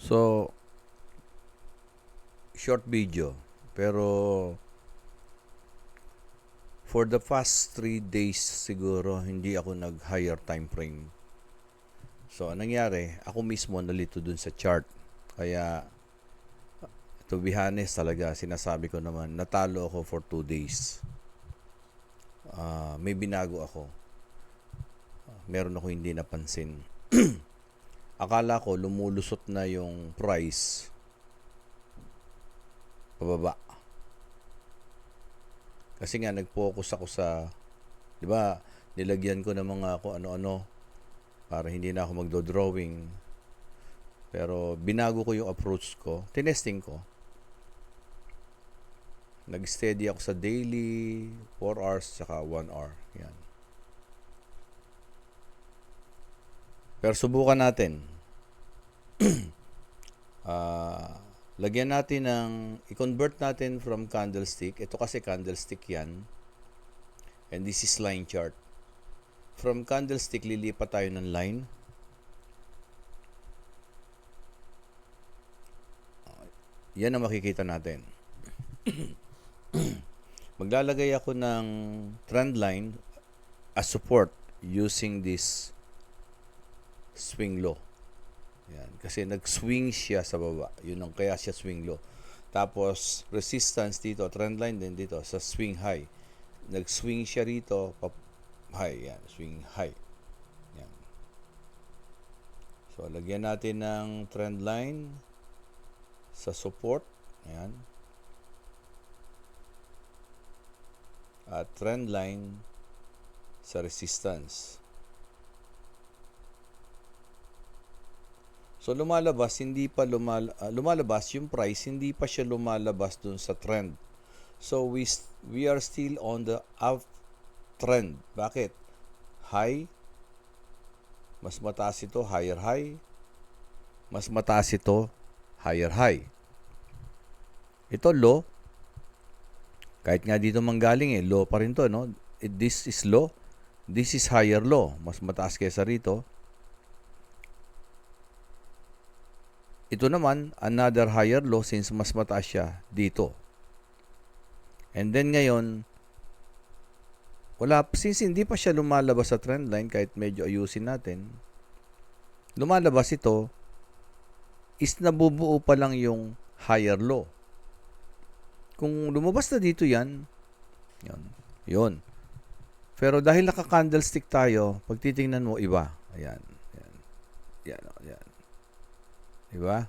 So, short video. Pero, for the past 3 days siguro, hindi ako nag-higher time frame. So, anong nangyari? Ako mismo nalito dun sa chart. Kaya, to be honest talaga, sinasabi ko naman, natalo ako for 2 days. May binago ako. Meron ako hindi napansin. Akala ko lumulusot na yung price pababa. Kasi nga nag-focus ako sa, 'di ba, nilagyan ko ng mga kung ano-ano para hindi na ako magdo-drawing. Pero binago ko yung approach ko, tinesting ko. Nag-steady ako sa daily, 4 hours, saka 1 hour. Yan. Pero subukan natin. Lagyan natin ng, i-convert natin from candlestick. Ito kasi candlestick yan. And this is line chart. From candlestick, lilipat tayo ng line. Yan ang makikita natin. Maglalagay ako ng trend line as support using this swing low. Yan. Kasi nag-swing siya sa baba. Yun ang kaya siya swing low. Tapos, resistance dito, trend line din dito sa swing high. Nag-swing siya rito, high. Yan, swing high. Yan. So, lagyan natin ng trend line sa support. Yan. At trend line sa resistance. So lumalabas, hindi pa lumalabas yung price, hindi pa siya lumalabas dun sa trend. So we are still on the uptrend. Bakit? High, mas mataas ito, higher high. Mas mataas ito, higher high. Ito low. Kahit nga dito manggaling low pa rin to, no? This is low. This is higher low. Mas mataas kaysa rito. Ito naman, another higher low since mas mataas siya dito. And then ngayon, since hindi pa siya lumalabas sa trend line, kahit medyo ayusin natin, lumalabas ito, is nabubuo pa lang yung higher low. Kung lumabas na dito yan, yun. Pero dahil naka-candlestick tayo, pag titingnan mo, iba. Ayan. Diba?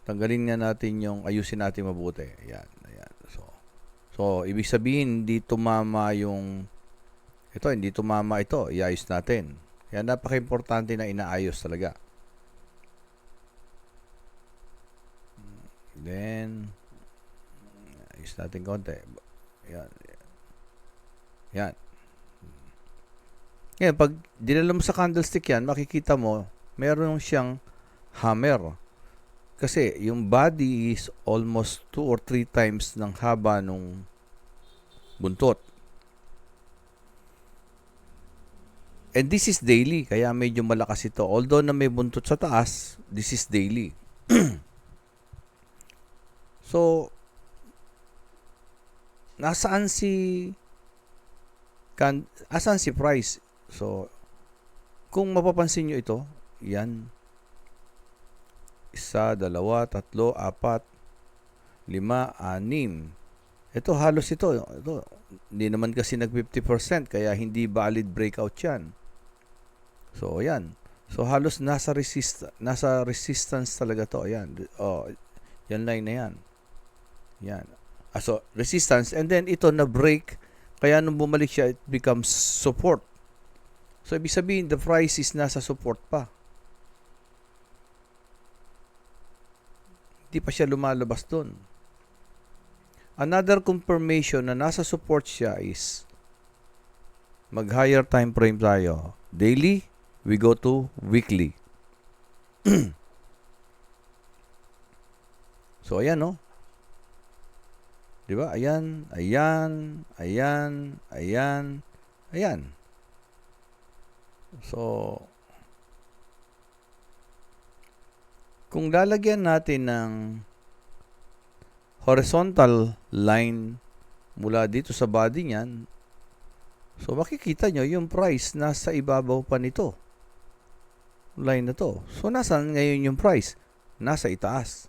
Tanggalin nga natin ayusin natin mabuti. Ayan. So, ibig sabihin, hindi tumama ito. Iayos natin. Kaya napaka-importante na inaayos talaga. Then, ayos natin konti. Yan. Ngayon, pag dinala mo sa candlestick yan, makikita mo, meron siyang hammer. Kasi yung body is almost 2 or 3 times ng haba nung buntot. And this is daily, kaya medyo malakas ito. Although na may buntot sa taas, this is daily. So, asan si price? So, kung mapapansin nyo ito, yan. 1, 2, 3, 4, 5, 6. Ito halos ito. Hindi naman kasi nag 50%, kaya hindi valid breakout yan. So, ayan. So, halos nasa resistance talaga to. Ayan. Yan line na yan. Yan. So, resistance. And then, ito na break. Kaya nung bumalik siya, it becomes support. So, ibig sabihin, the price is nasa support pa. Hindi pa siya lumalabas dun. Another confirmation na nasa support siya is mag-higher time frame tayo. Daily, we go to weekly. So, ayan, no? Diba? Ayan. So, Kung lalagyan natin ng horizontal line mula dito sa body niyan, so makikita nyo yung price nasa ibabaw pa nito. Line na to. So nasaan ngayon yung price? Nasa itaas.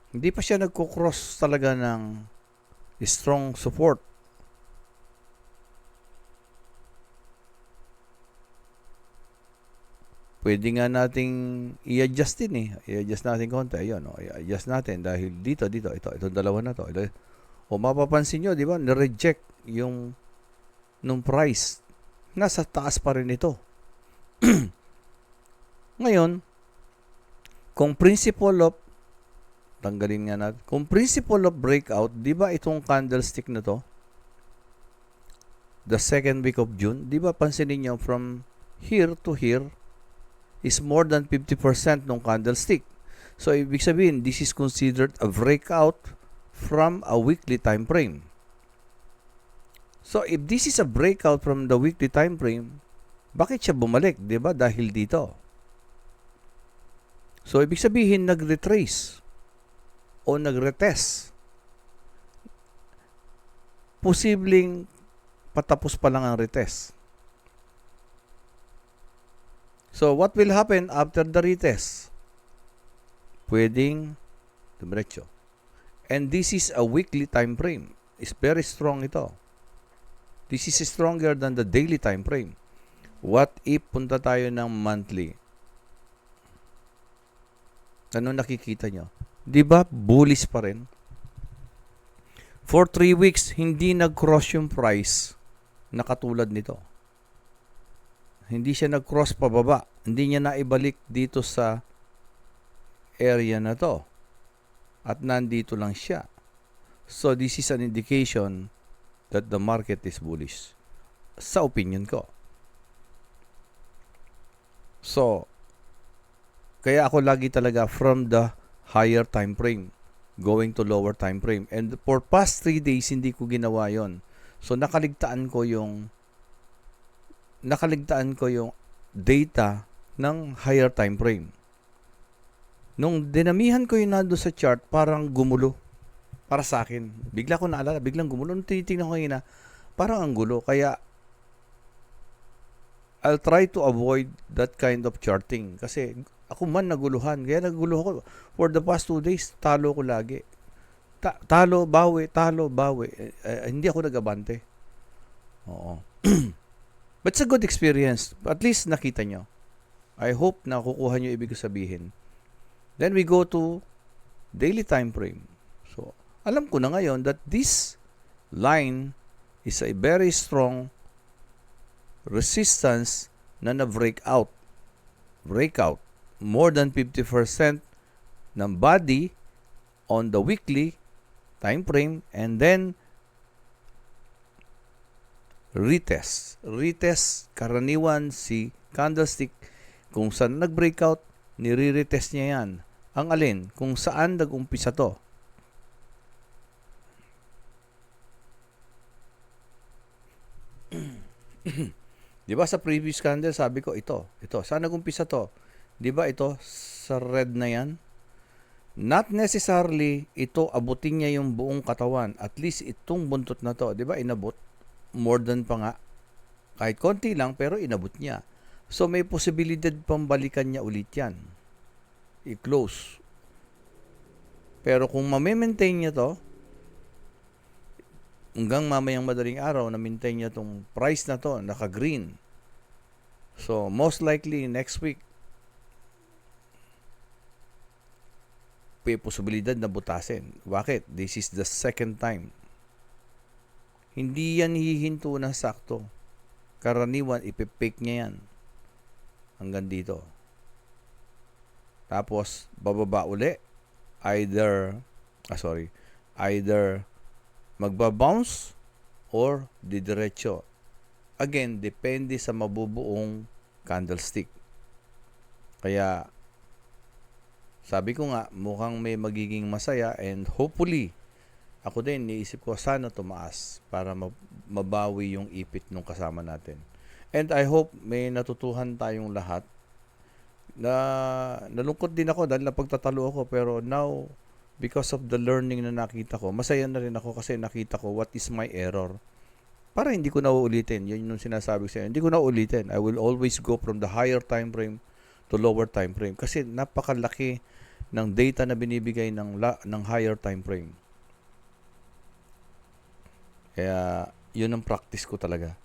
Hindi pa siya nagko-cross talaga ng strong support. Pwede nga nating i-adjust din eh. I-adjust natin konti. Ayun, i-adjust natin dahil dito, itong dalawa na to. O mapapansin nyo, di ba, na-reject yung nung price. Nasa taas pa rin ito. Ngayon, kung principle of, tanggalin nga natin, kung principle of breakout, di ba itong candlestick na to, the second week of June, di ba pansinin nyo from here to here, is more than 50% ng candlestick. So, ibig sabihin, this is considered a breakout from a weekly time frame. So, if this is a breakout from the weekly time frame, bakit siya bumalik? Diba? Dahil dito. So, ibig sabihin, nag-retrace o nag-retest. Posibleng patapos pa lang ang retest. So, what will happen after the retest? Pwedeng dumiretso. And this is a weekly time frame. It's very strong ito. This is stronger than the daily time frame. What if punta tayo ng monthly? Ano nakikita nyo? Diba bullish pa rin? For 3 weeks, hindi nag-cross yung price na katulad nito. Hindi siya nag-cross pababa. Hindi niya naibalik dito sa area na to. At nandito lang siya. So, this is an indication that the market is bullish. Sa opinion ko. So, kaya ako lagi talaga from the higher time frame going to lower time frame. And for past 3 days, hindi ko ginawa yon. So, nakaligtaan ko yung data ng higher time frame. Nung dinamihan ko yung nando sa chart, parang gumulo. Para sa akin. Bigla ko naalala, biglang gumulo. Nung tinitingnan ko yun parang ang gulo. Kaya, I'll try to avoid that kind of charting. Kasi, ako man naguluhan. Kaya naguluhan ko. For the past 2 days, talo ko lagi. Talo, bawi. Hindi ako nagabante. Oo. But it's a good experience. At least nakita nyo. I hope na kukuha nyo ibig sabihin. Then we go to daily time frame. So, alam ko na ngayon that this line is a very strong resistance na na-breakout. Breakout. More than 50% ng body on the weekly time frame and then retest. Retest, karaniwan si candlestick, kung saan nag-breakout, nire-retest niya yan. Ang alin? Kung saan nag-umpisa to. Diba sa previous candle, sabi ko, ito. Saan nag-umpisa to? Diba ito, sa red na yan? Not necessarily, ito, abutin niya yung buong katawan. At least, itong buntot na to, diba, inabot? More than pa nga. Kahit konti lang, pero inabot niya. So, may posibilidad pang balikan niya ulit yan. I-close. Pero kung ma-maintain niya to, hanggang mamayang madaling araw, na-maintain niya tong price na to, naka-green. So, most likely, next week, may posibilidad na butasin. Bakit? This is the second time. Hindi yan hihinto ng sakto. Karaniwan, ipipake niya yan. Hanggang dito. Tapos, bababa uli. Either magbabounce or didiretso. Again, depende sa mabubuong candlestick. Kaya, sabi ko nga, mukhang may magiging masaya and hopefully, ako din, niisip ko, sana tumaas para mabawi yung ipit nung kasama natin. And I hope may natutuhan tayong lahat. nalungkot din ako dahil napagtatalo ako, pero now because of the learning na nakita ko, masaya na rin ako kasi nakita ko what is my error. Para hindi ko na uulitin. Yun yung sinasabi ko sa'yo. Hindi ko na uulitin. I will always go from the higher time frame to lower time frame kasi napakalaki ng data na binibigay ng higher time frame. Kaya yun ang practice ko talaga.